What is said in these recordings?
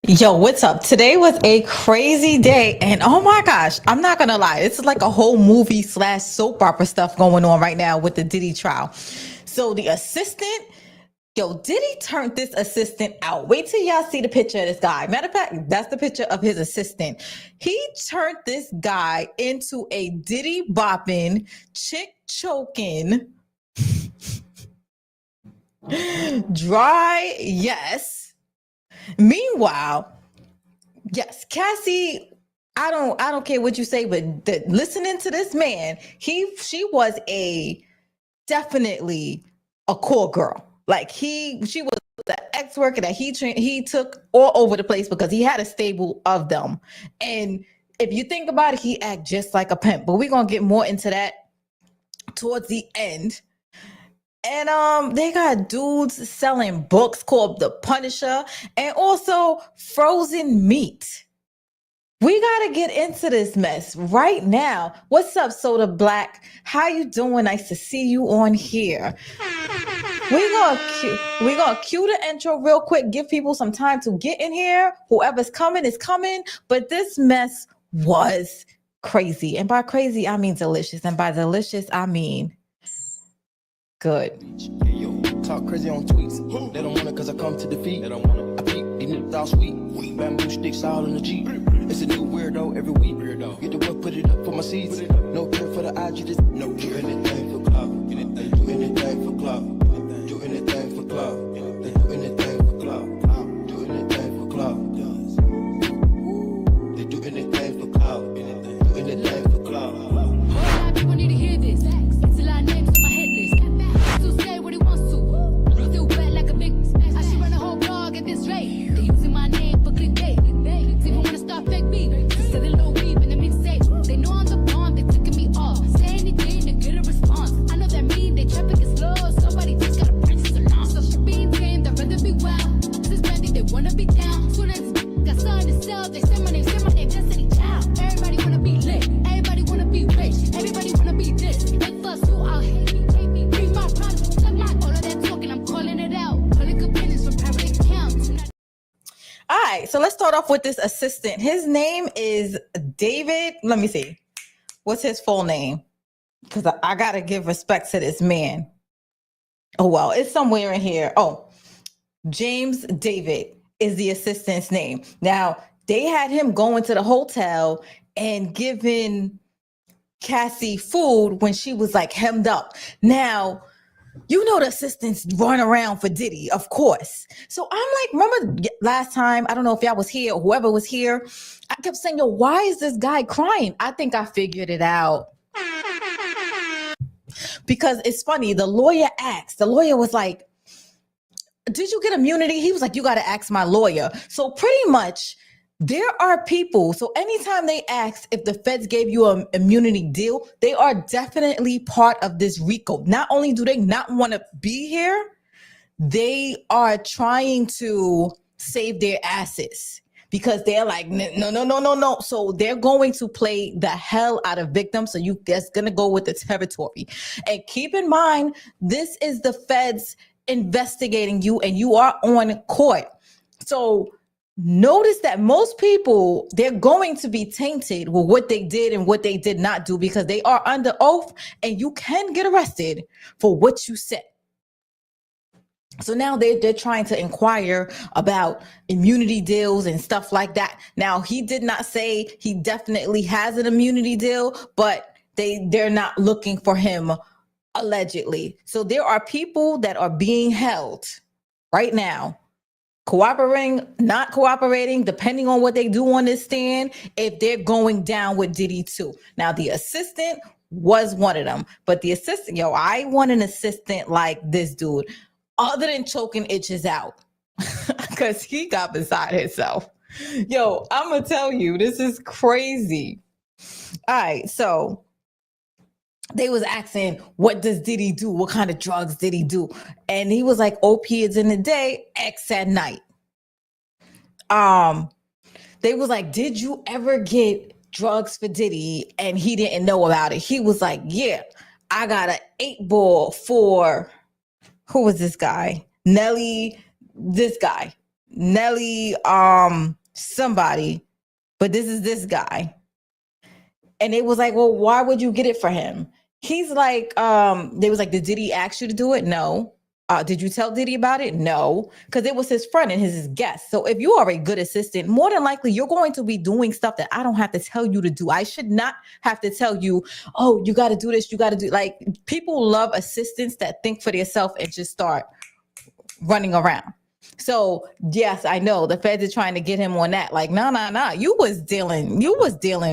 Yo, what's up? Today was a crazy day, and oh my gosh, I'm not gonna lie, it's like a whole movie slash soap opera stuff going on right now with the Diddy trial. So the assistant, yo, Diddy turned this assistant out. Wait till y'all see the picture of this guy. Matter of fact, that's the picture of his assistant. He turned this guy into a Diddy bopping, chick choking, dry yes. Meanwhile, yes, Cassie, I don't care what you say, but listening to this man, she was a definitely a cool girl. Like she was the ex worker that he took all over the place because he had a stable of them. And if you think about it, he act just like a pimp. But we're gonna get more into that towards the end. And they got dudes selling books called The Punisher and also frozen meat. We gotta get into this mess right now. What's up, Soda Black? How you doing? Nice to see you on here. We gonna cue the intro real quick. Give people some time to get in here. Whoever's coming is coming. But this mess was crazy, and by crazy I mean delicious, and by delicious I mean good. Hey, yo, talk crazy on tweets. They don't want it cause I come to defeat. They don't want it. I peep, these niggas all sweet. Bamboo sticks all in the Jeep. It's a new weirdo every week. Get the work, put it up for my seeds. No care for the IG, just no do anything for club. They do anything for club. Do anything for club. They do anything for club. Do anything for club. They do anything for club. Do anything for club. A lot of people need to hear this. It's a lot of names on my hit list. Still say what he wants to. Still wet like a big. I should run a whole blog at this rate. They using my name for clickbait. Even wanna start fake beef. Still a little weep in the mixtape. They know I'm the bomb. They taking me off. Say anything to get a response. I know that mean they traffic is slow. Somebody just gotta practice along. So for being tame, they'd rather be wild. This is brandy, they wanna be down. Soon as got something to sell, they say my name, Destiny Child. Everybody wanna be lit. Everybody wanna be rich. Everybody wanna be this. They fuss you out, hate me. Read my problems, suck my all of that talking. I'm calling it out. Calling opinions from private accounts. All right, so let's start off with this assistant. His name is David. Let me see. What's his full name? Because I got to give respect to this man. Oh, well, it's somewhere in here. Oh, James David is the assistant's name. Now, they had him going to the hotel and giving Cassie food when she was like hemmed up. Now, you know the assistants run around for Diddy, of course. So I'm like, remember last time, I don't know if y'all was here or whoever was here, I kept saying, yo, why is this guy crying? I think I figured it out. Because it's funny, the lawyer was like, did you get immunity? He was like, you got to ask my lawyer. So pretty much there are people. So anytime they ask if the feds gave you an immunity deal, they are definitely part of this RICO. Not only do they not want to be here, they are trying to save their asses because they're like, no. So they're going to play the hell out of victims. So you just going to go with the territory. And keep in mind, this is the feds investigating you and you are on court. So notice that most people, they're going to be tainted with what they did and what they did not do because they are under oath and you can get arrested for what you said. So now they're trying to inquire about immunity deals and stuff like that. Now, he did not say he definitely has an immunity deal, but they're not looking for him allegedly. So there are people that are being held right now, cooperating, not cooperating, depending on what they do on this stand, if they're going down with Diddy too. Now, the assistant was one of them, but the assistant, yo, I want an assistant like this dude, other than choking itches out, because he got beside himself. Yo, I'm going to tell you, this is crazy. All right, so they was asking, what does Diddy do? What kind of drugs did he do? And he was like, opiates in the day, X at night. They was like, did you ever get drugs for Diddy? And he didn't know about it. He was like, yeah, I got an 8-ball for, who was this guy? Nelly, this guy. Nelly, somebody, but this is this guy. And it was like, well, why would you get it for him? He's like, they was like, did Diddy ask you to do it? No. Did you tell Diddy about it? No, because it was his friend and his guest. So if you are a good assistant, more than likely you're going to be doing stuff that I don't have to tell you to do. I should not have to tell you, oh, you got to do this. You got to do, like, people love assistants that think for themselves and just start running around. So yes, I know the feds are trying to get him on that. Like, no. You was dealing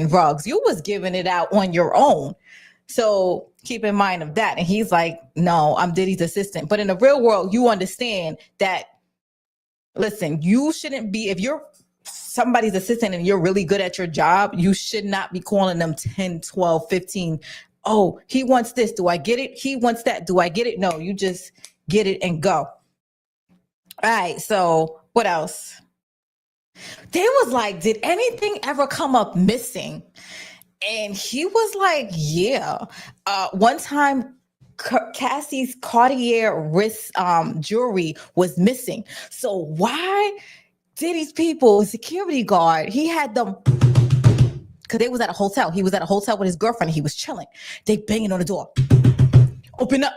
drugs. You was giving it out on your own. So keep in mind of that. And he's like, no, I'm Diddy's assistant. But in the real world, you understand that, listen, you shouldn't be, if you're somebody's assistant and you're really good at your job, you should not be calling them 10, 12, 15. Oh, he wants this. Do I get it? He wants that. Do I get it? No, you just get it and go. All right. So what else? They was like, did anything ever come up missing? And he was like, yeah. One time, Cassie's Cartier wrist jewelry was missing. So why did these people, security guard, he had them, because they was at a hotel. He was at a hotel with his girlfriend. He was chilling. They banging on the door. Open up.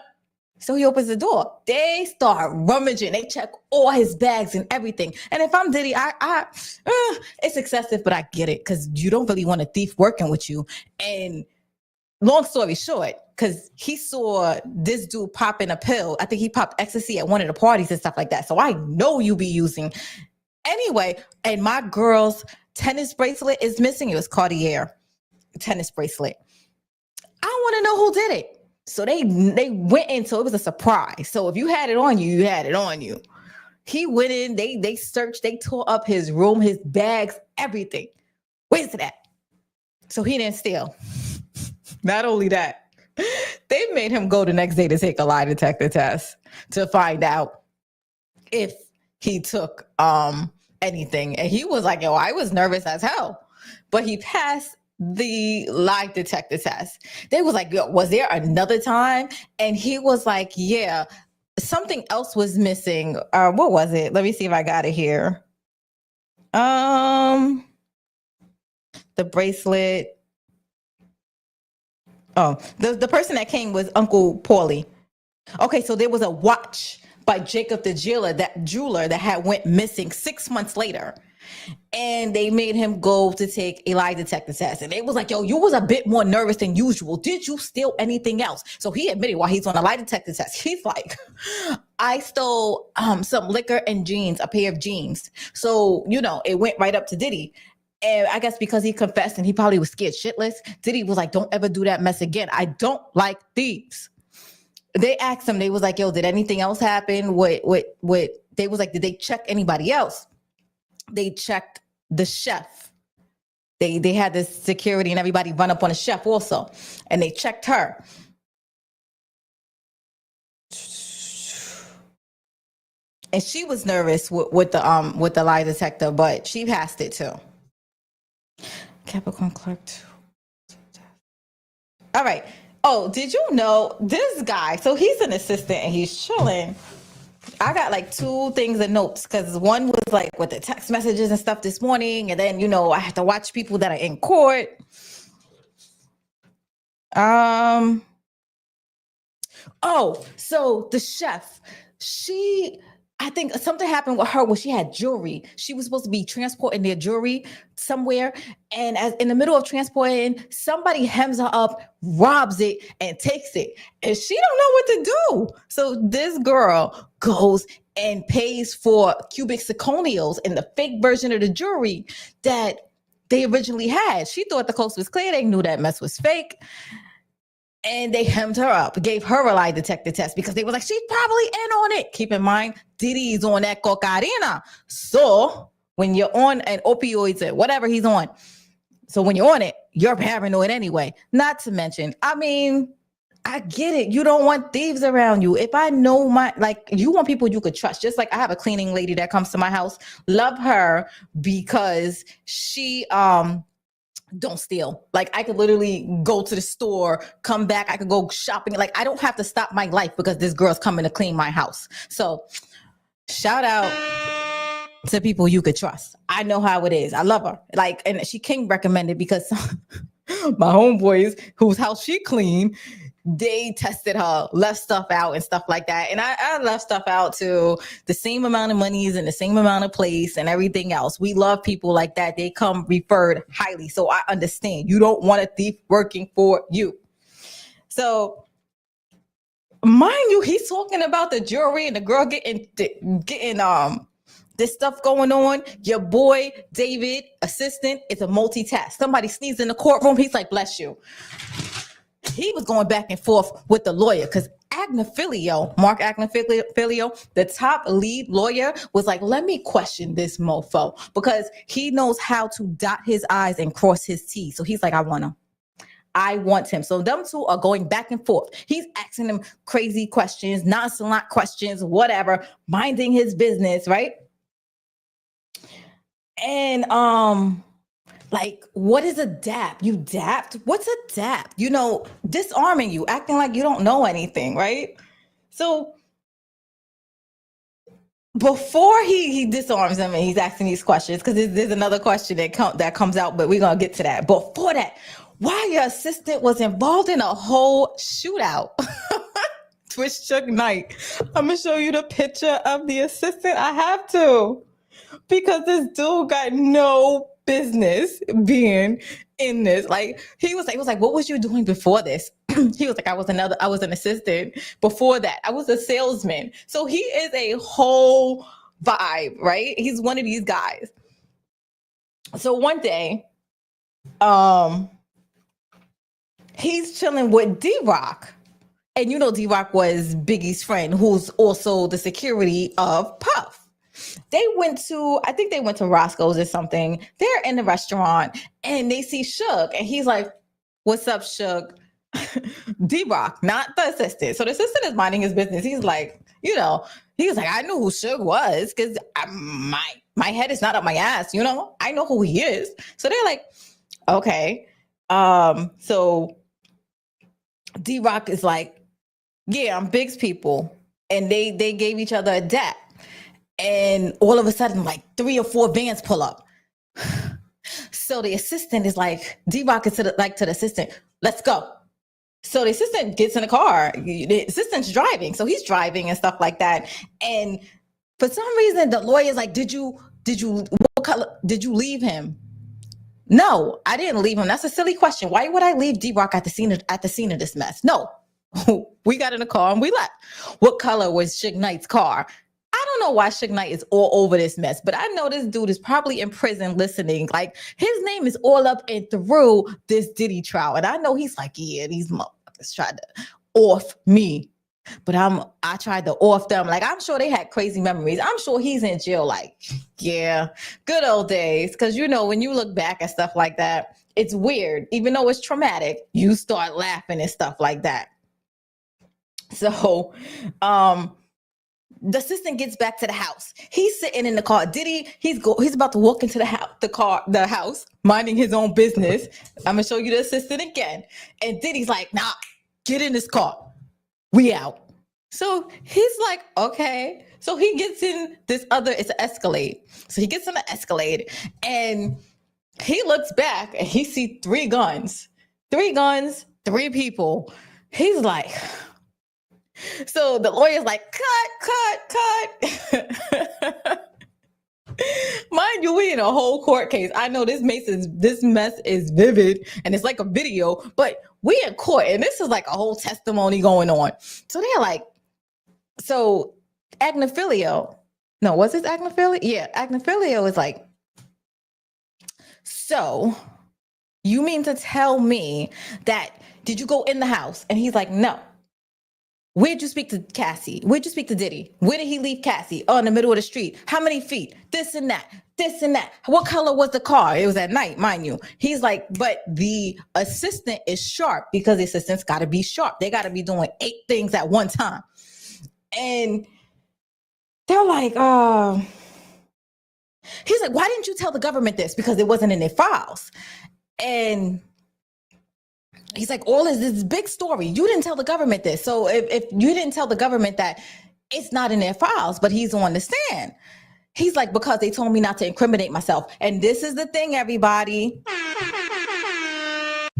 So he opens the door. They start rummaging. They check all his bags and everything. And if I'm Diddy, it's excessive, but I get it, because you don't really want a thief working with you. And long story short, because he saw this dude popping a pill. I think he popped ecstasy at one of the parties and stuff like that. So I know you be using. Anyway, and my girl's tennis bracelet is missing. It was Cartier tennis bracelet. I want to know who did it. So they went in, so it was a surprise. So if you had it on you, you had it on you. He went in, they searched, they tore up his room, his bags, everything. Where's it at? So he didn't steal. Not only that, they made him go the next day to take a lie detector test to find out if he took anything. And he was like, yo, I was nervous as hell. But he passed the lie detector test. They was like, yo, was there another time? And he was like, yeah, something else was missing. What was it? Let me see if I got it here. The bracelet. Oh, the person that came was Uncle Paulie. Okay, so there was a watch by Jacob the jeweler that had went missing 6 months later. And they made him go to take a lie detector test. And they was like, yo, you was a bit more nervous than usual. Did you steal anything else? So he admitted while he's on a lie detector test, he's like, I stole some liquor and jeans, a pair of jeans. So, it went right up to Diddy. And I guess because he confessed and he probably was scared shitless, Diddy was like, don't ever do that mess again. I don't like thieves. They asked him, they was like, yo, did anything else happen? What? They was like, did they check anybody else? They checked the chef. They had the security and everybody run up on the chef also. And they checked her. And she was nervous with the lie detector, but she passed it too. Capricorn clerk 2. All right. Oh, did you know this guy? So he's an assistant and he's chilling. I got like 2 things of notes, because one was like with the text messages and stuff this morning. And then, I have to watch people that are in court. Oh, so the chef, I think something happened with her where she had jewelry. She was supposed to be transporting their jewelry somewhere. And as in the middle of transporting, somebody hems her up, robs it, and takes it. And she don't know what to do. So this girl goes and pays for cubic zirconials in the fake version of the jewelry that they originally had. She thought the coast was clear. They knew that mess was fake. And they hemmed her up, gave her a lie detector test because they were like, she's probably in on it. Keep in mind, Diddy's on that cocaína. So when you're on an opioids or whatever he's on, so when you're on it, you're paranoid anyway. Not to mention, I get it. You don't want thieves around you. If I know you want people you could trust. Just like I have a cleaning lady that comes to my house. Love her because she, don't steal. Like I could literally go to the store, come back. I could go shopping. Like I don't have to stop my life because this girl's coming to clean my house. So shout out to people you could trust. I know how it is. I love her. Like, and she King recommended because my homeboys whose house she cleaned, they tested her, left stuff out and stuff like that. And I left stuff out to the same amount of monies and the same amount of place and everything else. We love people like that. They come referred highly. So I understand. You don't want a thief working for you. So mind you, he's talking about the jewelry and the girl getting this stuff going on. Your boy, David, assistant, is a multitask. Somebody sneezed in the courtroom. He's like, bless you. He was going back and forth with the lawyer because Mark Agnafilio, the top lead lawyer, was like, let me question this mofo because he knows how to dot his I's and cross his T's. So he's like, I want him. So them two are going back and forth. He's asking him crazy questions, nonchalant questions, whatever, minding his business, right? And like, what is a dap? You dapped? What's a dap? You know, disarming you, acting like you don't know anything, right? So before he disarms him and he's asking these questions, because there's another question that comes out, but we're gonna get to that. Before that, why your assistant was involved in a whole shootout? Twitch Chuck Knight. I'm gonna show you the picture of the assistant. I have to, because this dude got no business being in this. Like he was like, what was you doing before this? He was like, I was an assistant before that. I was a salesman. So he is a whole vibe, right? He's one of these guys. So one day, he's chilling with D-Rock. And you know D-Rock was Biggie's friend, who's also the security of Puff. I think they went to Roscoe's or something. They're in the restaurant and they see Suge and he's like, what's up, Suge? D-Rock, not the assistant. So the assistant is minding his business. He's like, he was like, I knew who Suge was because my head is not up my ass, I know who he is. So they're like, okay. So D-Rock is like, yeah, I'm Big's people. And they gave each other a dap. And all of a sudden, like 3 or 4 vans pull up. So the assistant is like, D-Rock is to the assistant, let's go. So the assistant gets in the car. The assistant's driving. So he's driving and stuff like that. And for some reason, the lawyer's like, what color, did you leave him? No, I didn't leave him. That's a silly question. Why would I leave D-Rock at the scene of this mess? No, we got in the car and we left. What color was Suge Knight's car? I don't know why Suge Knight is all over this mess, but I know this dude is probably in prison listening. Like his name is all up and through this Diddy trial. And I know he's like, yeah, these motherfuckers tried to off me, but I tried to off them. Like, I'm sure they had crazy memories. I'm sure he's in jail. Like, yeah, good old days. Cause when you look back at stuff like that, it's weird. Even though it's traumatic, you start laughing and stuff like that. So, the assistant gets back to the house. He's sitting in the car. Diddy, he's about to walk into the house, minding his own business. I'm gonna show you the assistant again. And Diddy's like, nah, get in this car. We out. So he's like, okay. So he gets in it's an Escalade. So he gets in the Escalade and he looks back and he sees 3 guns. 3 guns, 3 people. He's like, so the lawyer's like, cut. Mind you, we in a whole court case. I know this mess is vivid and it's like a video, but we in court and this is like a whole testimony going on. So they're like, so Agnafilio, no, was it Agnafilio? Yeah, Agnafilio is like, so you mean to tell me that, did you go in the house? And he's like, no. Where'd you speak to Cassie? Where'd you speak to Diddy? Where did he leave Cassie? Oh, in the middle of the street. How many feet? This and that. What color was the car? It was at night, mind you. He's like, but the assistant is sharp because the assistant's got to be sharp. They got to be doing 8 things at one time. And they're like, he's like, why didn't you tell the government this? Because it wasn't in their files. And he's like, all is this big story. You didn't tell the government this. So if you didn't tell the government that, it's not in their files, but he's on the stand. He's like, because they told me not to incriminate myself. And this is the thing, everybody.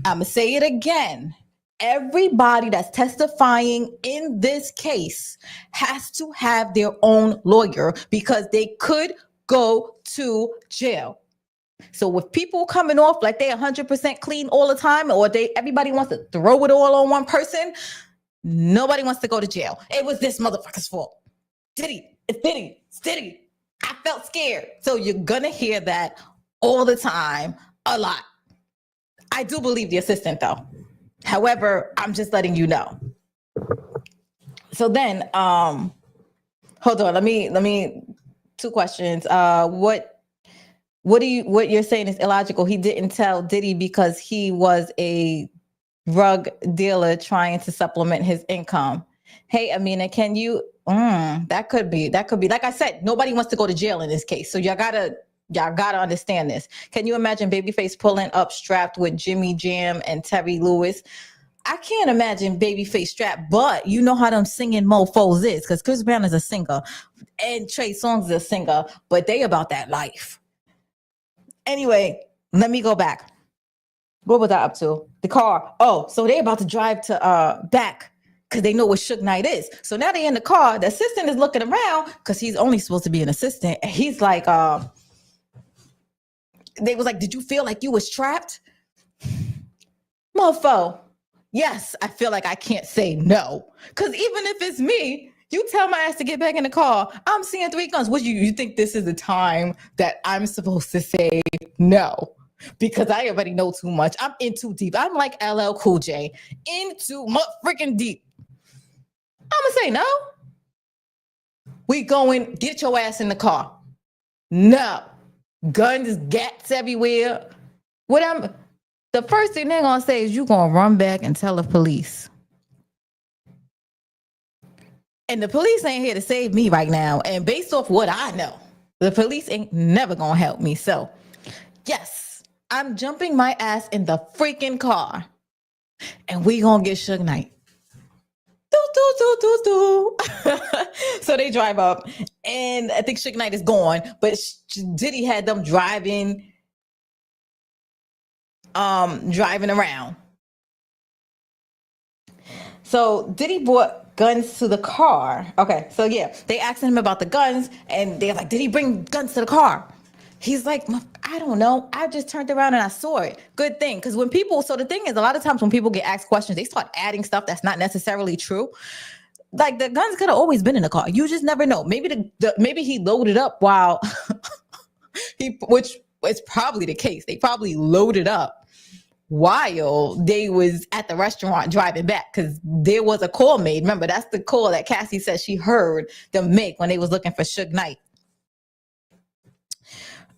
I'm going to say it again. Everybody that's testifying in this case has to have their own lawyer because they could go to jail. So with people coming off like they 100% clean all the time, or everybody wants to throw it all on one person, nobody wants to go to jail. It was this motherfucker's fault. Diddy, it's Diddy, it's Diddy. I felt scared. So you're gonna hear that all the time, a lot. I do believe the assistant though. However, I'm just letting you know. So then, hold on. Let me. Two questions. What you're saying is illogical. He didn't tell Diddy because he was a drug dealer trying to supplement his income. Hey, Amina, can you? That could be. Like I said, nobody wants to go to jail in this case. So y'all gotta understand this. Can you imagine Babyface pulling up strapped with Jimmy Jam and Terry Lewis? I can't imagine Babyface strapped, but you know how them singing mofos is, because Chris Brown is a singer and Trey Songz is a singer, but they about that life. Anyway, let me go back. What was I up to? The car. Oh, so they about to drive to back because they know what Suge Knight is. So now they in the car. The assistant is looking around because he's only supposed to be an assistant. And he's like, they was like, did you feel like you was trapped? Mofo. Yes, I feel like I can't say no. Because even if it's me, you tell my ass to get back in the car. I'm seeing 3 guns. What you think this is the time that I'm supposed to say no? Because I already know too much. I'm in too deep. I'm like LL Cool J. Into freaking deep. I'm going to say no. We going, get your ass in the car. No. Guns, gats everywhere. The first thing they're going to say is you going to run back and tell the police. And the police ain't here to save me right now. And based off what I know, the police ain't never going to help me. So, yes, I'm jumping my ass in the freaking car. And we going to get Suge Knight. So they drive up. And I think Suge Knight is gone. But Diddy had them driving around. So Diddy brought guns to the car. Okay, so yeah, they asked him about the guns, and they're like, did he bring guns to the car? He's like, I don't know. I just turned around and I saw it. Good thing. Because so the thing is, a lot of times when people get asked questions, they start adding stuff that's not necessarily true. Like the guns could have always been in the car. You just never know. Maybe maybe he loaded up while which is probably the case. They probably loaded up while they was at the restaurant driving back, because there was a call made. Remember, that's the call that Cassie said she heard them make when they was looking for Suge Knight.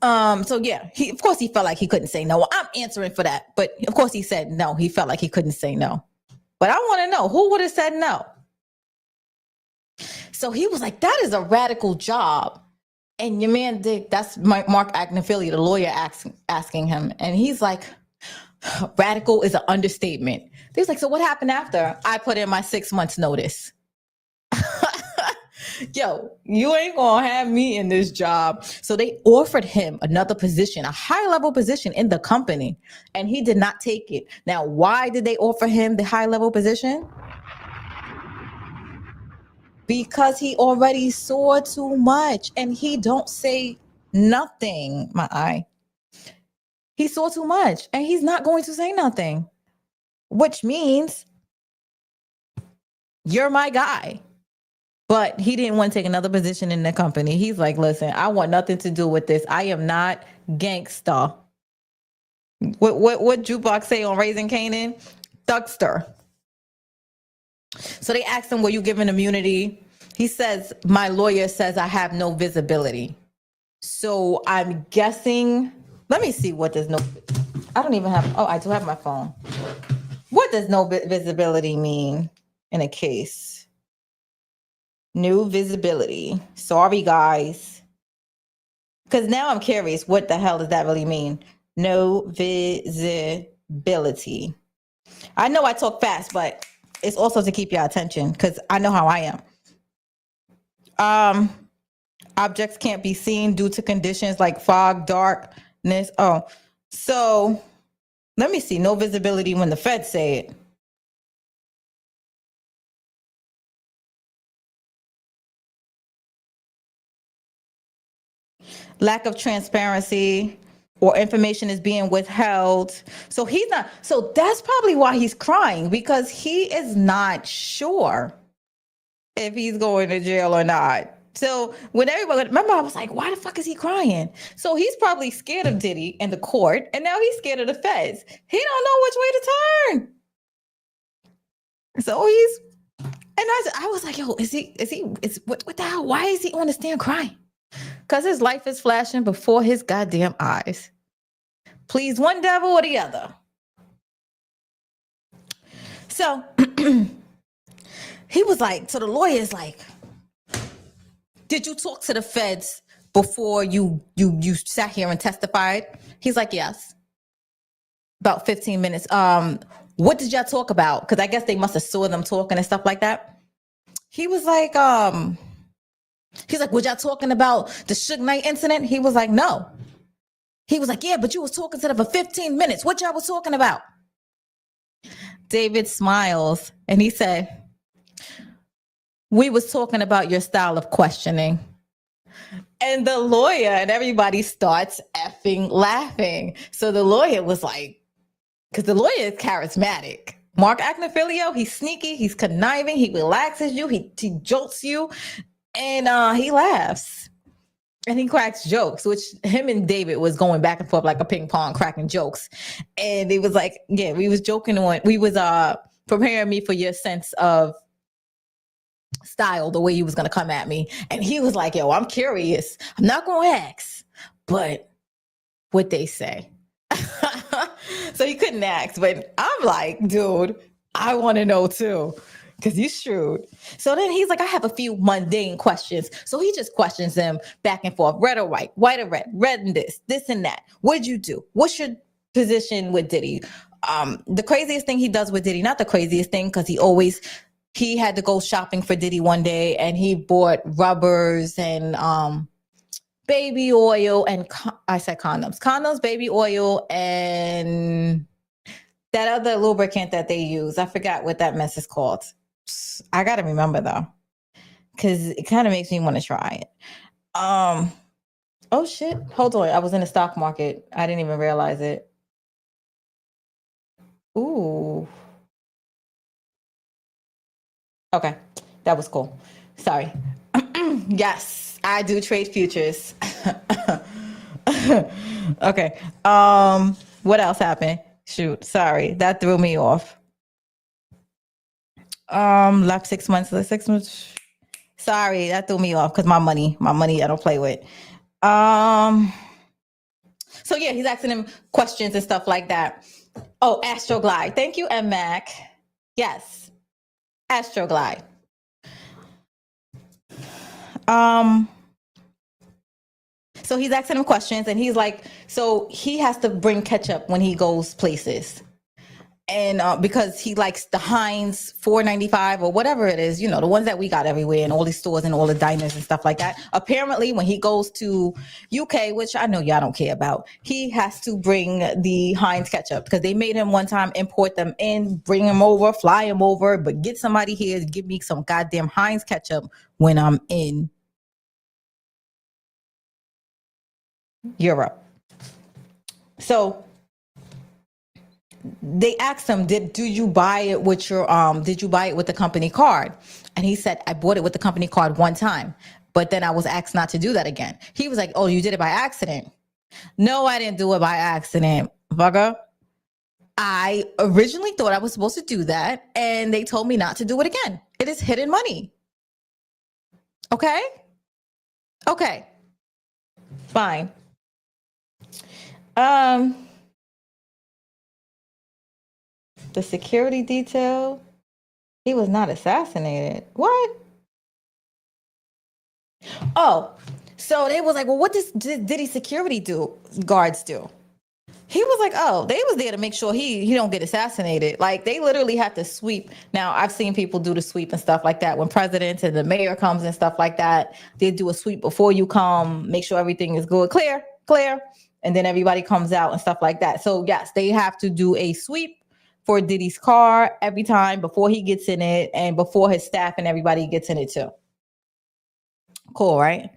So yeah, of course he felt like he couldn't say no. Well, I'm answering for that, but of course he said no. He felt like he couldn't say no. But I want to know who would have said no. So he was like, that is a radical job. And your man did. That's Mark Agnifili, the lawyer, asking him, and he's like, radical is an understatement. He was like, so what happened after I put in my 6 months notice? Yo, you ain't gonna have me in this job. So they offered him another position, a high level position in the company, and he did not take it. Now, why did they offer him the high level position? Because he already saw too much, and he don't say nothing. My eye. He saw too much, and he's not going to say nothing, which means you're my guy. But he didn't want to take another position in the company. He's like, listen, I want nothing to do with this. I am not gangsta. What Jukebox say on Raising Kanan? Thugster. So they asked him, were you given immunity? He says, my lawyer says I have no visibility. So I'm guessing, let me see what does no, I don't even have, I do have my phone. What does no visibility mean in a case? No visibility. Sorry, guys. Because now I'm curious, what the hell does that really mean? No visibility. I know I talk fast, but it's also to keep your attention because I know how I am. Objects can't be seen due to conditions like fog, darkness. Oh, so let me see. No visibility when the feds say it. Lack of transparency or information is being withheld. So he's not, so that's probably why he's crying, because he is not sure if he's going to jail or not. So when everybody, remember, I was like, why the fuck is he crying? So he's probably scared of Diddy and the court, and now he's scared of the feds. He don't know which way to turn. So he's, and I was like, yo, what the hell? Why is he on the stand crying? Because his life is flashing before his goddamn eyes. Please one devil or the other. So he was like, so the lawyer is like, did you talk to the feds before you sat here and testified? He's like, yes. About 15 minutes. What did y'all talk about? Because I guess they must have saw them talking and stuff like that. He was like, he's like, was y'all talking about the Suge Knight incident? He was like, no. He was like, yeah, but you was talking to them for 15 minutes. What y'all was talking about? David smiles and he said, we was talking about your style of questioning. And the lawyer and everybody starts effing laughing. So the lawyer was like, because the lawyer is charismatic. Mark Agnifilio, he's sneaky, he's conniving, he relaxes you, he jolts you, and he laughs. And he cracks jokes, which him and David was going back and forth like a ping pong, cracking jokes. And it was like, yeah, we was joking on, we was preparing me for your sense of style, the way you was gonna come at me. And he was like, yo, I'm curious. I'm not gonna ask, but what they say. So he couldn't ask, but I'm like, dude, I want to know too, because you shrewd. So then he's like, I have a few mundane questions. So he just questions them back and forth, red or white or red and this and that. What'd you do? What's your position with Diddy? The craziest thing he does with Diddy, not the craziest thing, because he had to go shopping for Diddy one day and he bought rubbers and baby oil and I said condoms, baby oil, and that other lubricant that they use. I forgot what that mess is called. I gotta remember though, because it kind of makes me want to try it. Oh shit, hold on. I was in the stock market. I didn't even realize it. Ooh. Okay, that was cool. Sorry. Yes, I do trade futures. Okay. What else happened? Shoot, sorry, that threw me off. Left 6 months. Sorry, that threw me off because my money, I don't play with. So yeah, he's asking him questions and stuff like that. Oh, Astroglide. Thank you, M Mac. Yes, Astroglide. So he's asking him questions and he's like, so he has to bring ketchup when he goes places. And because he likes the Heinz $4.95 or whatever it is, you know, the ones that we got everywhere in all these stores and all the diners and stuff like that. Apparently, when he goes to UK, which I know y'all don't care about, he has to bring the Heinz ketchup because they made him one time import them in, bring him over, fly him over, but get somebody here to give me some goddamn Heinz ketchup when I'm in Europe. So they asked him, did you buy it with your did you buy it with the company card? And he said, I bought it with the company card one time, but then I was asked not to do that again. He was like, oh, you did it by accident. No, I didn't do it by accident, bugger. I originally thought I was supposed to do that and they told me not to do it again. It is hidden money. Okay, fine. The security detail, he was not assassinated. What? Oh, so they was like, well, what does Diddy security guards do? He was like, oh, they was there to make sure he don't get assassinated. Like they literally had to sweep. Now I've seen people do the sweep and stuff like that when presidents and the mayor comes and stuff like that. They do a sweep before you come, make sure everything is good, clear, and then everybody comes out and stuff like that. So yes, they have to do a sweep for Diddy's car every time before he gets in it and before his staff and everybody gets in it too. Cool, right?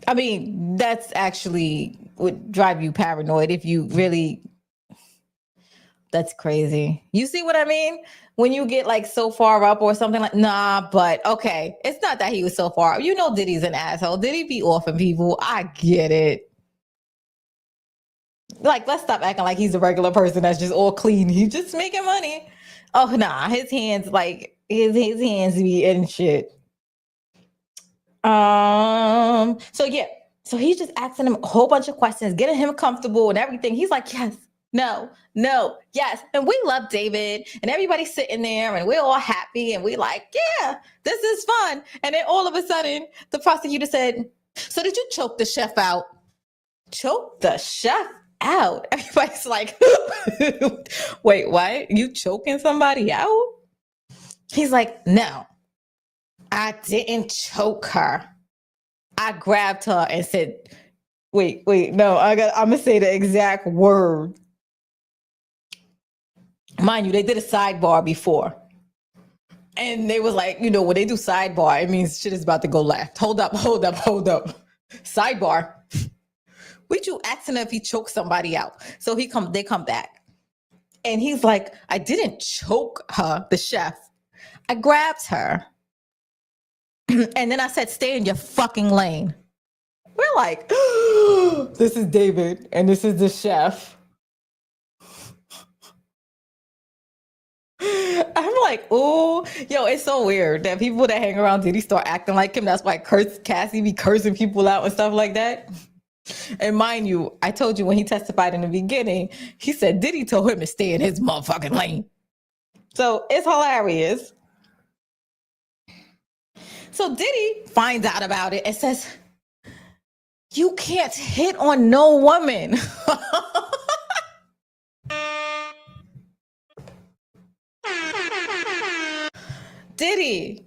I mean, that's actually would drive you paranoid if you really. That's crazy. You see what I mean? When you get like so far up or something like, nah, but okay. It's not that he was so far up. You know, Diddy's an asshole. Diddy be offing people. I get it. Like, let's stop acting like he's a regular person that's just all clean. He's just making money. Oh, nah. His hands, like, his hands be in shit. So yeah, so he's just asking him a whole bunch of questions, getting him comfortable and everything. He's like, yes, no, yes. And we love David and everybody's sitting there and we're all happy and we like, yeah, this is fun. And then all of a sudden the prosecutor said, so did you choke the chef out? Choke the chef out? Everybody's like, wait, what? You choking somebody out? He's like, no. I didn't choke her. I grabbed her and said, wait, no, I'm gonna say the exact word. Mind you, they did a sidebar before. And they was like, you know, when they do sidebar, it means shit is about to go left. Hold up. Sidebar. We you asking if he choked somebody out. So they come back. And he's like, I didn't choke her, the chef. I grabbed her. And then I said, stay in your fucking lane. We're like, this is David and this is the chef. I'm like, oh, yo, it's so weird that people that hang around Diddy start acting like him. That's why Cassie be cursing people out and stuff like that. And mind you, I told you when he testified in the beginning, he said Diddy told him to stay in his motherfucking lane. So it's hilarious. So Diddy finds out about it and says, you can't hit on no woman. Diddy,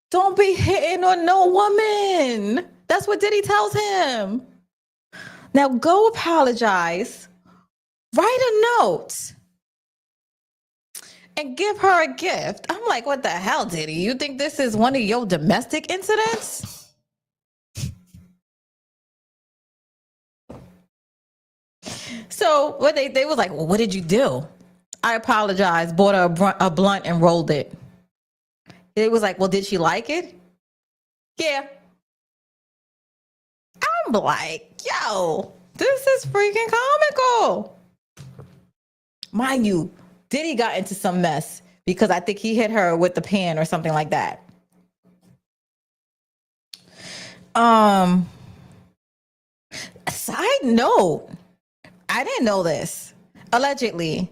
don't be hitting on no woman. That's what Diddy tells him. Now go apologize, write a note, and give her a gift. I'm like, what the hell, Diddy? You think this is one of your domestic incidents? So what they was like, well, what did you do? I apologized, bought a blunt and rolled it. It was like, well, did she like it? Yeah. I'm like, yo, this is freaking comical. Mind you, Diddy got into some mess because I think he hit her with the pan or something like that. Side note, I didn't know this. Allegedly,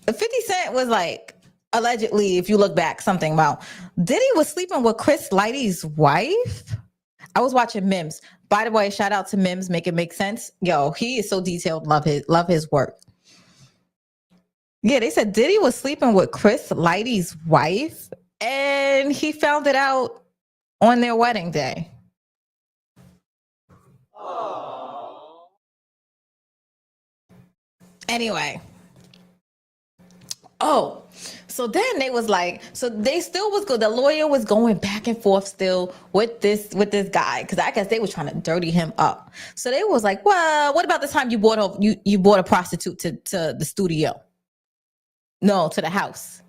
50 Cent was like, allegedly, if you look back, something about Diddy was sleeping with Chris Lighty's wife. I was watching Mims. By the way, shout out to Mims, make it make sense. Yo, he is so detailed. Love his work. Yeah, they said Diddy was sleeping with Chris Lighty's wife, and he found it out on their wedding day. Anyway. Oh, so then they was like, so they still was good. The lawyer was going back and forth still with this guy, because I guess they were trying to dirty him up. So they was like, well, what about the time you bought a prostitute to the studio? No, to the house.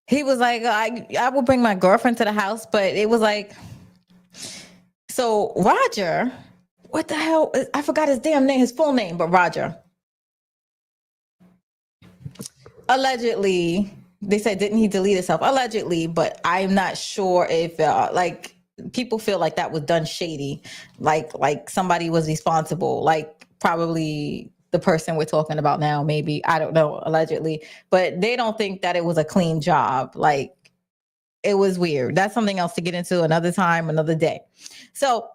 He was like, I will bring my girlfriend to the house, but it was like, so Roger, what the hell? I forgot his damn name, his full name, but Roger. Allegedly, they said, didn't he delete himself? Allegedly, but I'm not sure if like people feel like that was done shady, like somebody was responsible, like probably the person we're talking about now, maybe, I don't know, allegedly, but they don't think that it was a clean job. Like it was weird. That's something else to get into another time, another day. So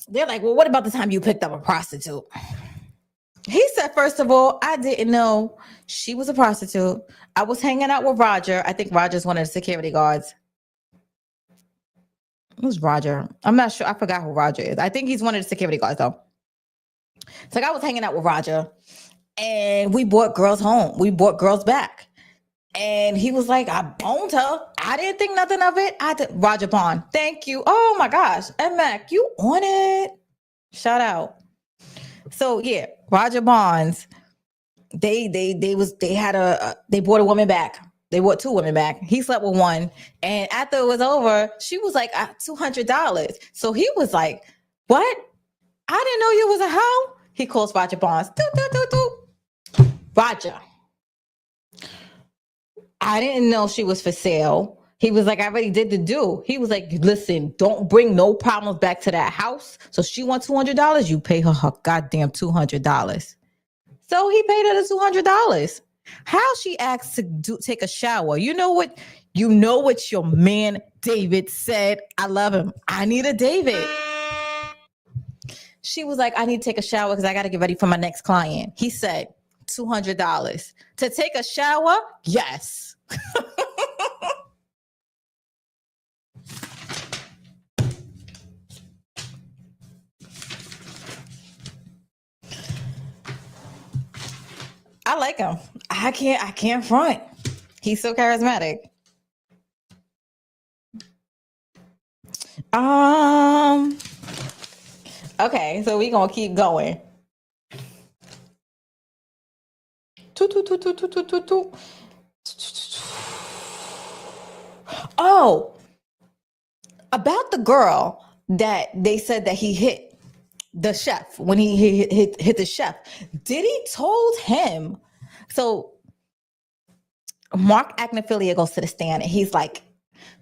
they're like, well, what about the time you picked up a prostitute? He said, first of all, I didn't know she was a prostitute. I was hanging out with Roger. I think Roger's one of the security guards. Who's Roger? I'm not sure. I forgot who Roger is. I think he's one of the security guards, though. It's like I was hanging out with Roger, and we brought girls home. We brought girls back. And he was like, I boned her. I didn't think nothing of it. Roger Bond. Thank you. Oh my gosh. And Mac, you on it. Shout out. So yeah, Roger Bonds, they brought a woman back. They brought two women back. He slept with one. And after it was over, she was like $200. So he was like, what? I didn't know you was a hoe. He calls Roger Bonds. Roger, I didn't know she was for sale. He was like, I already did the do. He was like, listen, don't bring no problems back to that house. So she wants $200. You pay her goddamn $200. So he paid her the $200. How she asked to take a shower. You know what your man David said? I love him. I need a David. She was like, I need to take a shower because I got to get ready for my next client. He said, $200. To take a shower? Yes. I like him. I can't front. He's so charismatic. Okay, so we're gonna keep going. Oh, about the girl that they said that he hit the chef when he hit the chef. Diddy told him. So Mark Agnophilia goes to the stand and he's like,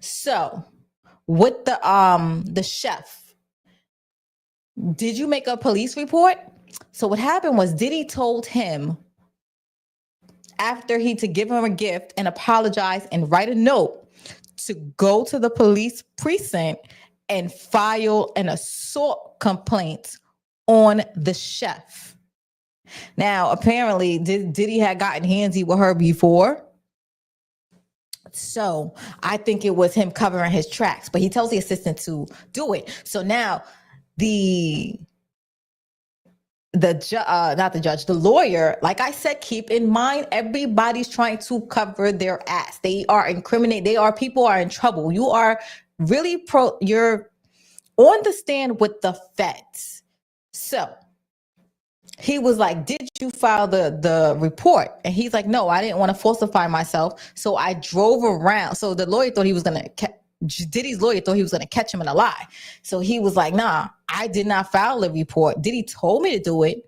so with the chef, did you make a police report? So what happened was Diddy told him after to give him a gift and apologize and write a note to go to the police precinct and file an assault complaint on the chef. Now, apparently, Diddy had gotten handsy with her before. So I think it was him covering his tracks, but he tells the assistant to do it. So now the lawyer, like I said, keep in mind, everybody's trying to cover their ass. They are incriminated. People are in trouble. You are really you're on the stand with the feds. So he was like, did you file the report? And he's like, no, I didn't want to falsify myself. So I drove around. So the lawyer thought he was going to Diddy's lawyer thought he was going to catch him in a lie. So he was like, nah, I did not file a report. Diddy told me to do it,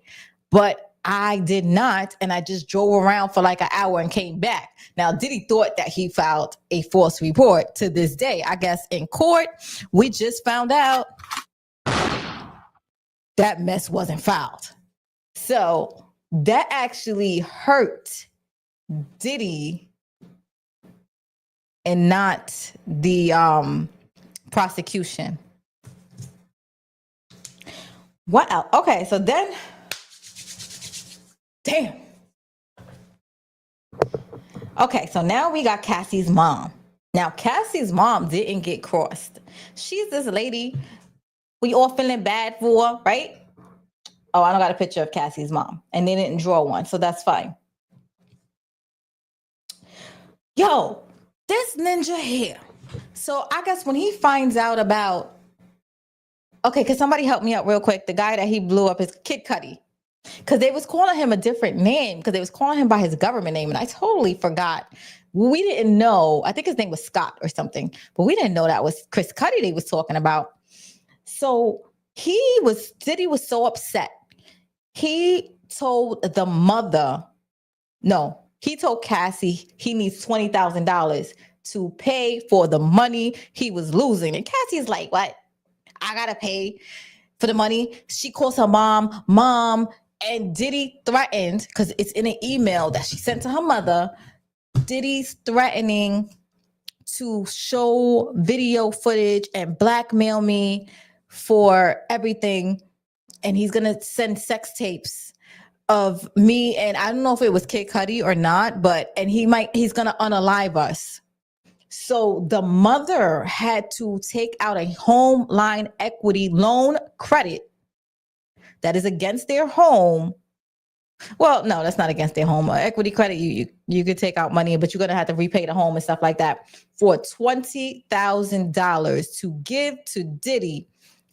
but I did not. And I just drove around for like an hour and came back. Now, Diddy thought that he filed a false report. To this day, I guess in court, we just found out that mess wasn't filed. So that actually hurt Diddy and not the prosecution. What else? Okay, so then, damn. Okay, so now we got Cassie's mom. Now, Cassie's mom didn't get crossed. She's this lady we all feeling bad for, right? Oh, I don't got a picture of Cassie's mom, and they didn't draw one, so that's fine. Yo, this ninja here. So I guess when he finds out about, okay, can somebody help me out real quick? The guy that he blew up, his Kid Cudi, because they was calling him a different name, because they was calling him by his government name, and I totally forgot. We didn't know. I think his name was Scott or something, but we didn't know that was Chris Cudi they was talking about. So Diddy was so upset. He told the mother, no, he told Cassie he needs $20,000 to pay for the money he was losing. And Cassie's like, what? I gotta pay for the money. She calls her mom, and Diddy threatened, because it's in an email that she sent to her mother, Diddy's threatening to show video footage and blackmail me for everything. And he's going to send sex tapes of me. And I don't know if it was Kid Cudi or not, and he's going to unalive us. So the mother had to take out a home line equity loan credit that is against their home. Well, no, that's not against their home. Equity credit, you could take out money, but you're going to have to repay the home and stuff like that for $20,000 to give to Diddy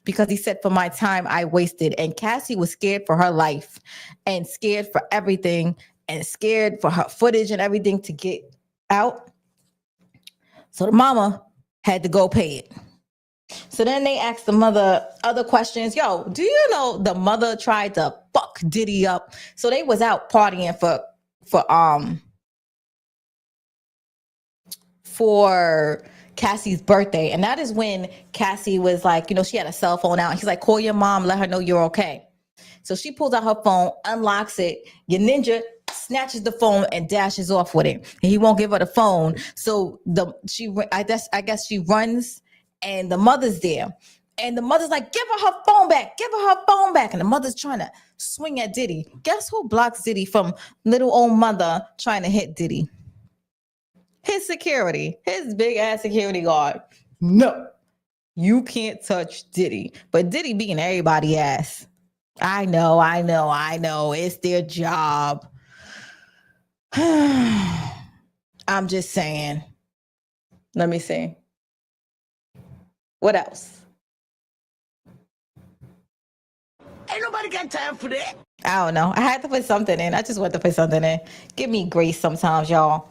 because he said, for my time I wasted. And Cassie was scared for her life and scared for everything and scared for her footage and everything to get out. So the mama had to go pay it. So then they asked the mother other questions. Yo, do you know the mother tried to fuck Diddy up? So they was out partying for Cassie's birthday. And that is when Cassie was like, she had a cell phone out. And he's like, call your mom, let her know you're okay. So she pulls out her phone, unlocks it. Your ninja snatches the phone and dashes off with it. And he won't give her the phone. So I guess she runs and the mother's there. And the mother's like, give her phone back. Give her phone back. And the mother's trying to swing at Diddy. Guess who blocks Diddy from little old mother trying to hit Diddy? His security, his big ass security guard. No, you can't touch Diddy. But Diddy beating everybody ass. I know. It's their job. I'm just saying. Let me see. What else? Ain't nobody got time for that. I don't know. I had to put something in. I just want to put something in. Give me grace sometimes, y'all.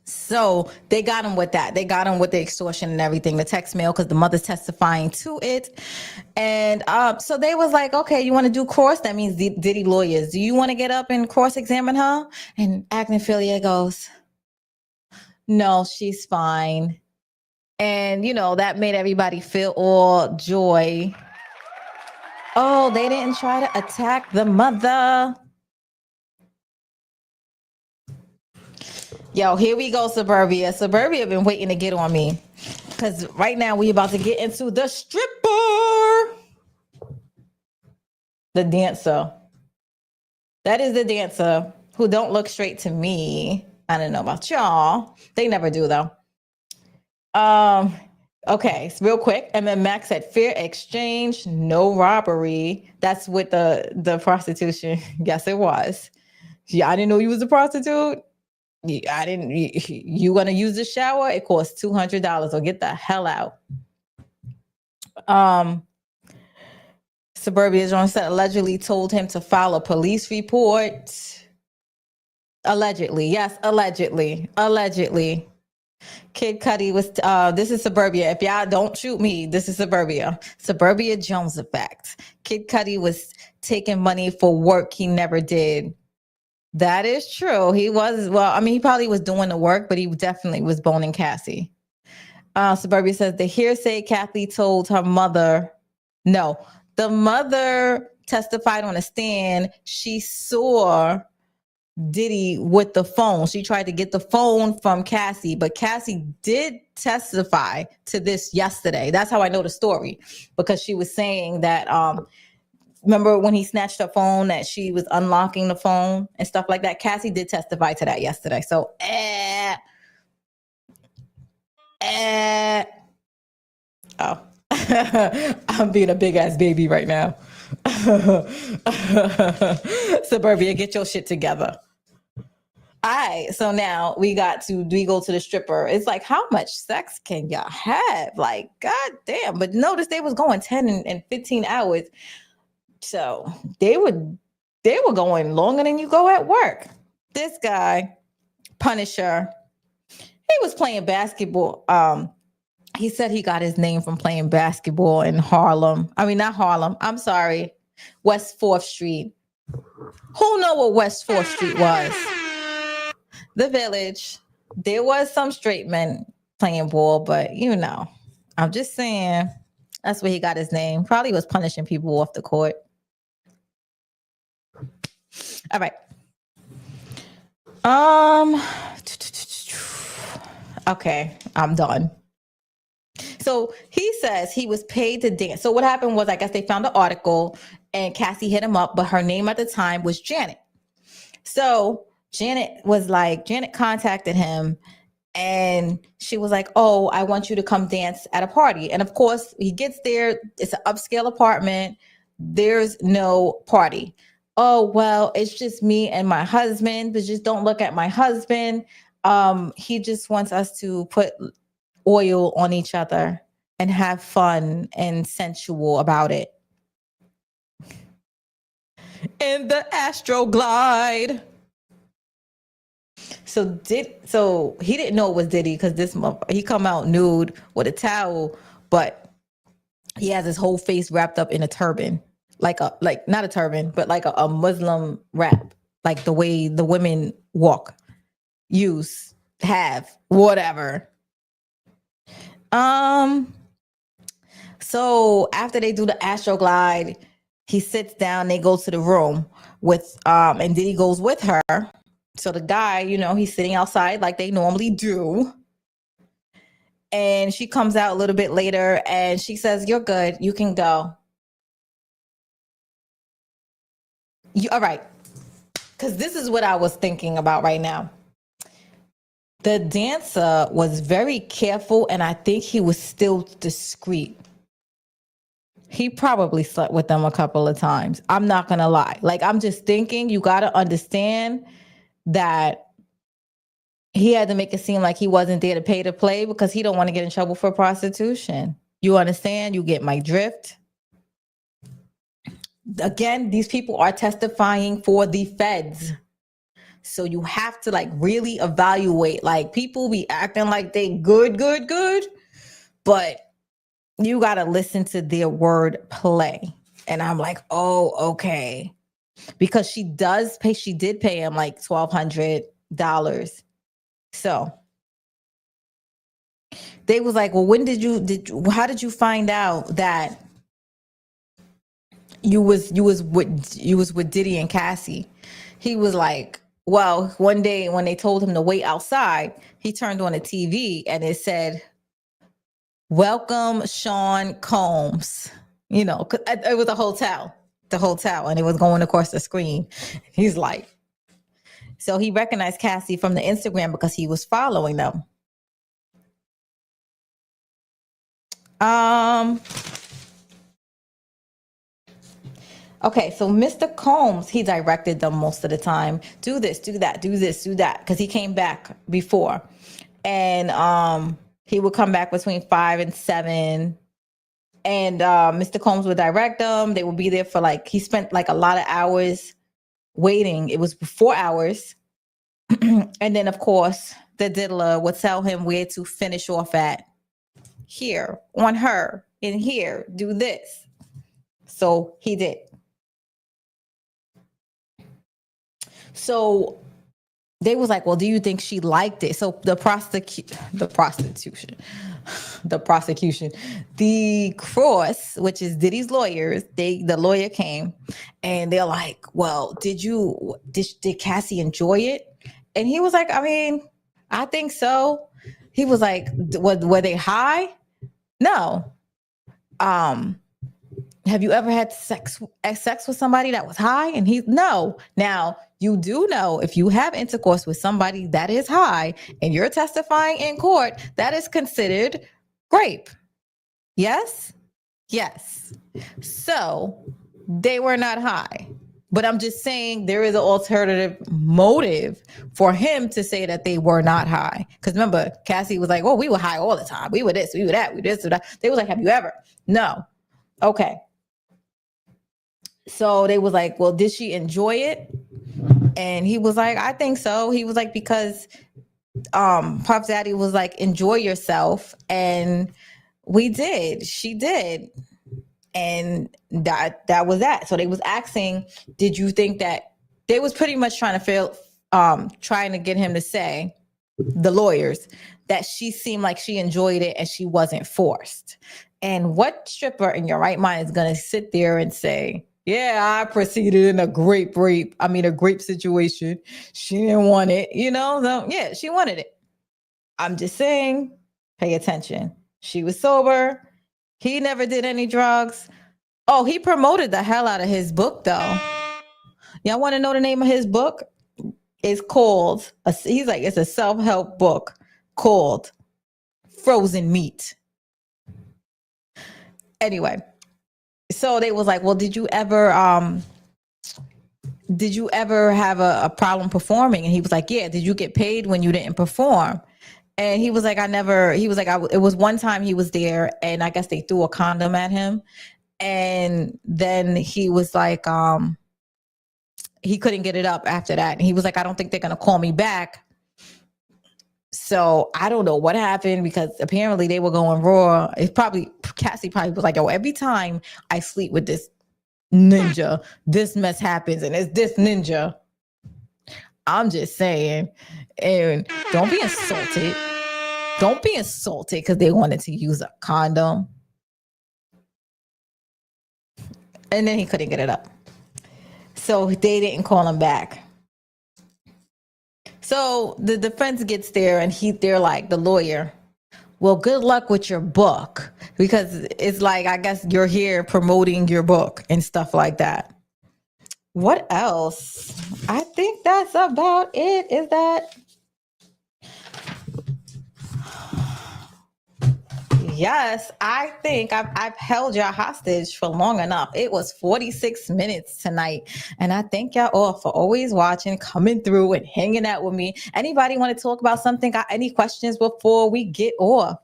So they got him with that. They got him with the extortion and everything, the text mail, because the mother's testifying to it. And so they was like, okay, you want to do cross? That means Diddy lawyers. Do you want to get up and cross-examine her? And Agnophilia goes, no, she's fine. And, that made everybody feel all joy. Oh, they didn't try to attack the mother. Yo, here we go, Suburbia. Suburbia been waiting to get on me. Because right now we about to get into the stripper. The dancer. That is the dancer who don't look straight to me. I don't know about y'all. They never do, though. Okay, so real quick. And then Max said fair exchange, no robbery. That's with the prostitution. Yes, it was. Yeah, I didn't know you was a prostitute. I didn't. You want to use the shower? It costs $200. Or get the hell out. Suburbia Jones said allegedly told him to file a police report. Allegedly, yes, allegedly. Kid Cudi was. This is Suburbia. If y'all don't shoot me, this is Suburbia. Suburbia Jones effect. Kid Cudi was taking money for work he never did. That is true. He was, he probably was doing the work, but he definitely was boning Cassie. Suburbia says the hearsay Kathy told her mother. No, the mother testified on a stand. She saw Diddy with the phone. She tried to get the phone from Cassie, but Cassie did testify to this yesterday. That's how I know the story, because she was saying that, remember when he snatched her phone, that she was unlocking the phone and stuff like that? Cassie did testify to that yesterday. So, oh, I'm being a big ass baby right now. Suburbia, get your shit together. All right, so now we go to the stripper. It's like, how much sex can y'all have? Like, god damn. But notice they was going 10 and 15 hours. So they were going longer than you go at work. This guy, Punisher, he was playing basketball. He said he got his name from playing basketball in Harlem. I mean, not Harlem. I'm sorry. West 4th Street. Who know what West 4th Street was? The Village. There was some straight men playing ball, but I'm just saying that's where he got his name. Probably was punishing people off the court. All right. Okay, I'm done. So he says he was paid to dance. So what happened was, I guess they found an article and Cassie hit him up, but her name at the time was Janet. So Janet contacted him and she was like, oh, I want you to come dance at a party. And of course he gets there. It's an upscale apartment. There's no party. Oh, well, it's just me and my husband, but just don't look at my husband. He just wants us to put oil on each other and have fun and sensual about it. In the Astroglide. So he didn't know it was Diddy because he come out nude with a towel, but he has his whole face wrapped up in a turban, like not a turban, but like a Muslim wrap, like the way the women walk, use, have, whatever. So after they do the Astroglide, he sits down, they go to the room with and Diddy goes with her. So the guy, he's sitting outside like they normally do. And she comes out a little bit later and she says, you're good, you can go. All right. Because this is what I was thinking about right now. The dancer was very careful and I think he was still discreet. He probably slept with them a couple of times. I'm not going to lie. Like, I'm just thinking you got to understand that he had to make it seem like he wasn't there to pay to play because he don't want to get in trouble for prostitution. You understand? You get my drift? Again, these people are testifying for the feds. So you have to like really evaluate. Like, people be acting like they good, but you got to listen to their word play. And I'm like, oh, okay. Because she did pay him like $1,200. So they was like, well, how did you find out that you was with Diddy and Cassie? He was like, well, one day when they told him to wait outside, he turned on the TV and it said, welcome Sean Combs. It was the hotel, and it was going across the screen. He's like, so he recognized Cassie from the Instagram because he was following them. Okay, so Mr. Combs, he directed them most of the time. Do this, do that, do this, do that. Because he came back before. And he would come back between 5 and 7. And Mr. Combs would direct them. They would be there for he spent a lot of hours waiting. It was 4 hours. And then, of course, the diddler would tell him where to finish off at. Here, on her, in here, do this. So he did. So they was like, well, do you think she liked it? So the cross, which is Diddy's lawyers, the lawyer came and they're like, well, did Cassie enjoy it? And he was like, I mean, I think so. He was like, were they high? No. Have you ever had sex with somebody that was high? And no. Now, you do know if you have intercourse with somebody that is high and you're testifying in court, that is considered rape. Yes? Yes. So they were not high. But I'm just saying there is an alternative motive for him to say that they were not high. Because remember, Cassie was like, oh, we were high all the time. We were this, we were that, we this, we that. They was like, have you ever? No. Okay. So they was like, well, did she enjoy it? And he was like, I think so. He was like, because Puff Daddy was like, enjoy yourself. And we did. She did. And that was that. So they was asking, did you think that they was pretty much trying to get him to say, the lawyers, that she seemed like she enjoyed it and she wasn't forced. And what stripper in your right mind is going to sit there and say, yeah, I proceeded in a grape situation. She didn't want it, So, yeah, she wanted it. I'm just saying, pay attention. She was sober. He never did any drugs. Oh, he promoted the hell out of his book, though. Y'all want to know the name of his book? It's called, he's like, it's a self-help book called Frozen Meat. Anyway, so they was like, well, did you ever have a problem performing? And he was like, yeah. Did you get paid when you didn't perform? And he was like, I never, he was like, it was one time he was there and I guess they threw a condom at him. And then he was like, he couldn't get it up after that. And he was like, I don't think they're going to call me back. So I don't know what happened because apparently they were going raw. Cassie probably was like, yo, every time I sleep with this ninja, this mess happens and it's this ninja. I'm just saying. And don't be insulted. Don't be insulted because they wanted to use a condom. And then he couldn't get it up. So they didn't call him back. So the defense gets there and they're like, the lawyer, well, good luck with your book. Because it's like, I guess you're here promoting your book and stuff like that. What else? I think that's about it. Is that? Yes, I think I've held y'all hostage for long enough. It was 46 minutes tonight. And I thank y'all all for always watching, coming through and hanging out with me. Anybody want to talk about something? Got any questions before we get off?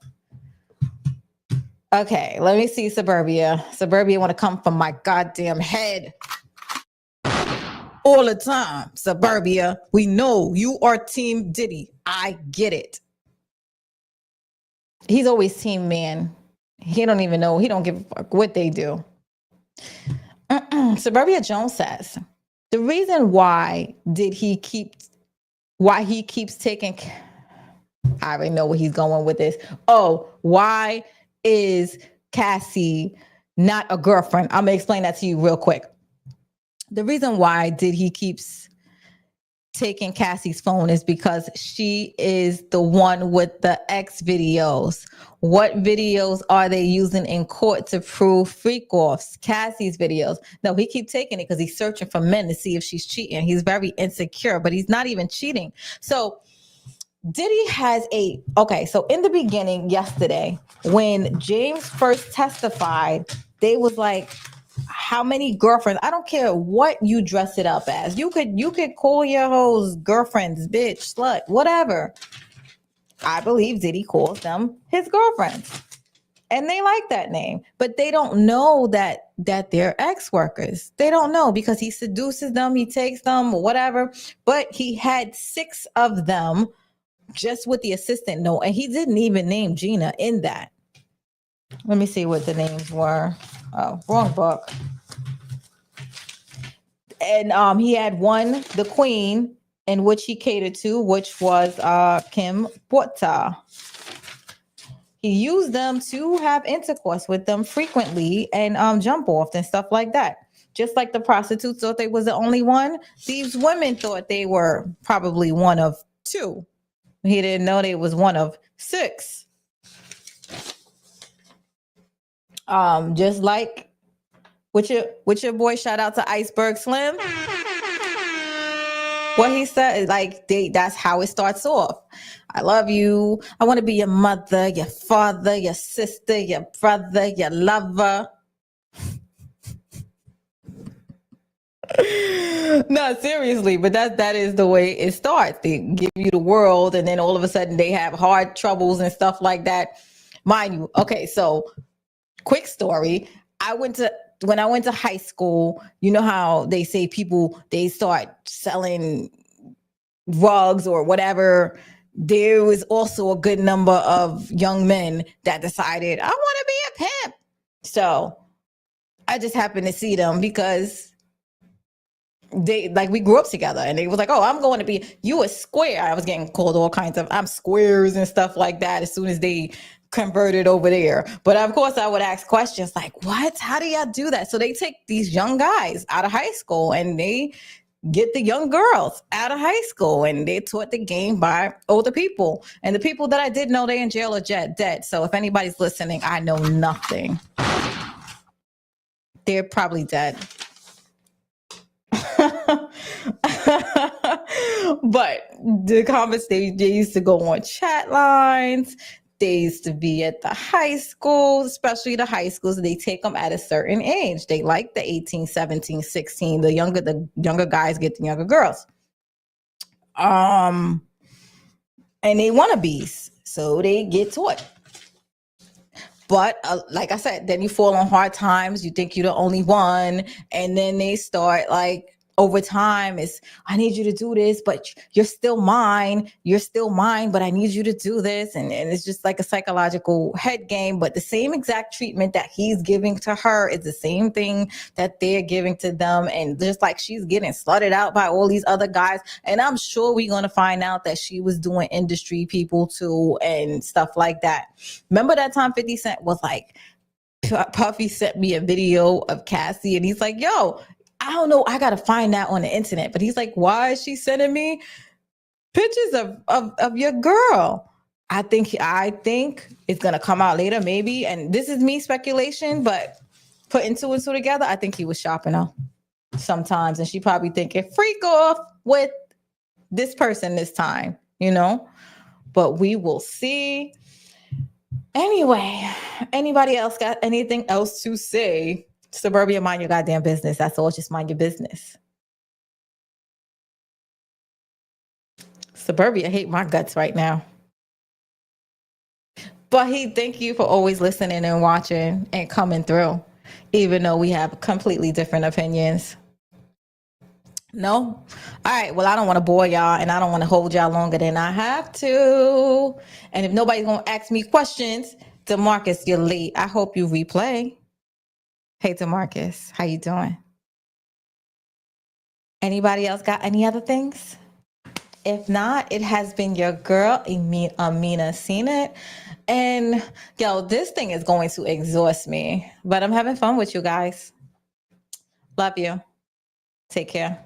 Okay, let me see Suburbia. Suburbia want to come from my goddamn head all the time. Suburbia, we know you are Team Diddy. I get it. He's always team man. He don't even know. He don't give a fuck what they do. Suburbia Jones says, the reason why he keeps taking, I already know where he's going with this. Oh, why is Cassie not a girlfriend? I'm going to explain that to you real quick. The reason why he keeps taking Cassie's phone is because she is the one with the X videos. What videos are they using in court to prove freak offs? Cassie's videos. No, he keeps taking it because he's searching for men to see if she's cheating. He's very insecure, but he's not even cheating. So Diddy has so in the beginning yesterday, when James first testified, they was like, how many girlfriends? I don't care what you dress it up as. You could call your hoes girlfriends, bitch, slut, whatever. I believe Diddy calls them his girlfriends. And they like that name. But they don't know that they're ex-workers. They don't know because he seduces them, he takes them, or whatever. But he had 6 of them just with the assistant note. And he didn't even name Gina in that. Let me see what the names were. Oh, wrong book. And he had one, the queen, in which he catered to, which was Kim Porta. He used them to have intercourse with them frequently and jump off and stuff like that. Just like the prostitutes thought they was the only one, these women thought they were probably one of 2. He didn't know they was one of 6. Just like with your boy, shout out to Iceberg Slim. What he said, like that's how it starts off. I love you. I want to be your mother, your father, your sister, your brother, your lover. No, seriously, but that is the way it starts. They give you the world, and then all of a sudden they have hard troubles and stuff like that. Mind you, okay, so quick story. When I went to high school, you know how they say they start selling rugs or whatever. There was also a good number of young men that decided, I want to be a pimp. So I just happened to see them because we grew up together, and they was like, oh, I'm going to be, you a square. I was getting called all kinds of, I'm squares and stuff like that as soon as they converted over there. But of course I would ask questions like, what? How do y'all do that? So they take these young guys out of high school and they get the young girls out of high school, and they're taught the game by older people. And the people that I did know, they in jail or dead. So if anybody's listening, I know nothing. They're probably dead. But the comments, they used to go on chat lines. They used to be at the high schools, especially the high schools. They take them at a certain age. They like the 18, 17, 16. The younger guys get the younger girls. And they wannabes, so they get taught. But like I said, then you fall on hard times. You think you're the only one. And then they start like, over time, it's, I need you to do this, but you're still mine. You're still mine, but I need you to do this. And it's just like a psychological head game. But the same exact treatment that he's giving to her is the same thing that they're giving to them. And just like she's getting slutted out by all these other guys. And I'm sure we're going to find out that she was doing industry people too and stuff like that. Remember that time 50 Cent was like, Puffy sent me a video of Cassie, and he's like, yo, I don't know, I gotta find that on the internet. But he's like, why is she sending me pictures of your girl? I think it's gonna come out later, maybe. And this is me speculation, but putting two and two together, I think he was shopping her sometimes, and she probably thinking, freak off with this person this time, you know. But we will see. Anyway, anybody else got anything else to say? Suburbia, mind your goddamn business. That's all. Just mind your business. Suburbia hate my guts right now. But thank you for always listening and watching and coming through, even though we have completely different opinions. No? All right. Well, I don't want to bore y'all, and I don't want to hold y'all longer than I have to. And if nobody's going to ask me questions, DeMarcus, you're late. I hope you replay. Hey, DeMarcus, how you doing? Anybody else got any other things? If not, it has been your girl, Amina Seen It. And yo, this thing is going to exhaust me, but I'm having fun with you guys. Love you. Take care.